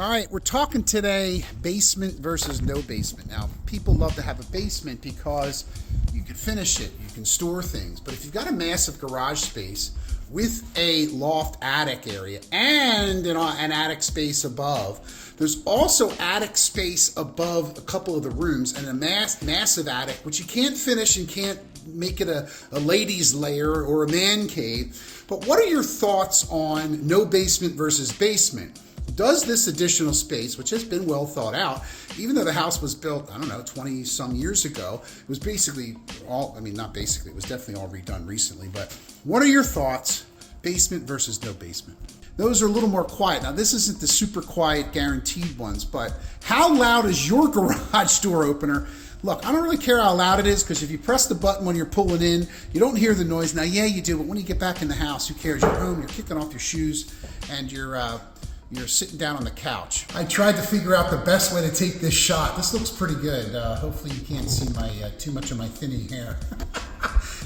All right, we're talking today basement versus no basement. Now, people love to have a basement because you can finish it, you can store things. But if you've got a massive garage space with a loft attic area and an attic space above, there's also attic space above a couple of the rooms and a massive attic, which you can't finish and can't make it a ladies' lair or a man cave. But what are your thoughts on no basement versus basement? Does this additional space, which has been well thought out, even though the house was built, 20 some years ago, it was basically all, not basically, it was definitely all redone recently, but what are your thoughts, basement versus no basement? Those are a little more quiet. Now, this isn't the super quiet guaranteed ones, but how loud is your garage door opener? Look, I don't really care how loud it is, because if you press the button when you're pulling in, you don't hear the noise. Now, yeah, you do, but when you get back in the house, who cares? You're home, you're kicking off your shoes, and you're sitting down on the couch. I tried to figure out the best way to take this shot. This looks pretty good. Hopefully you can't see my too much of my thinning hair.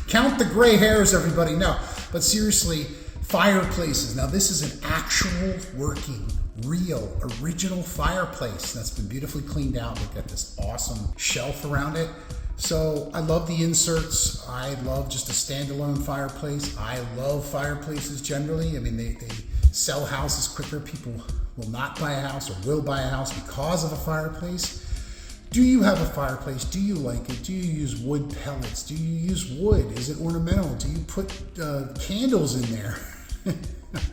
Count the gray hairs, everybody. No, but seriously, fireplaces. Now this is an actual working, real, original fireplace that's been beautifully cleaned out. We've got this awesome shelf around it. So I love the inserts. I love just a standalone fireplace. I love fireplaces generally. They sell houses quicker. People will not buy a house or will buy a house because of a fireplace. Do you have a fireplace? Do you like it? Do you use wood pellets? Do you use wood? Is it ornamental? Do you put candles in there?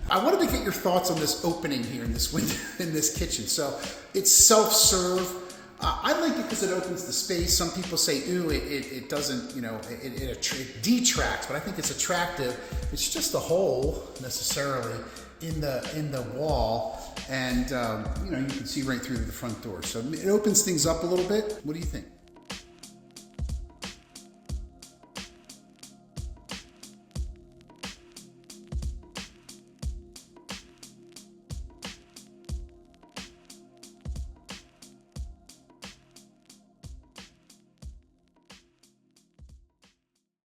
I wanted to get your thoughts on this opening here in this window, in this kitchen. So it's self-serve. I like it because it opens the space. Some people say, ooh, it doesn't, it detracts, but I think it's attractive. It's just a hole necessarily in the wall, and you can see right through the front door. So it opens things up a little bit. What do you think?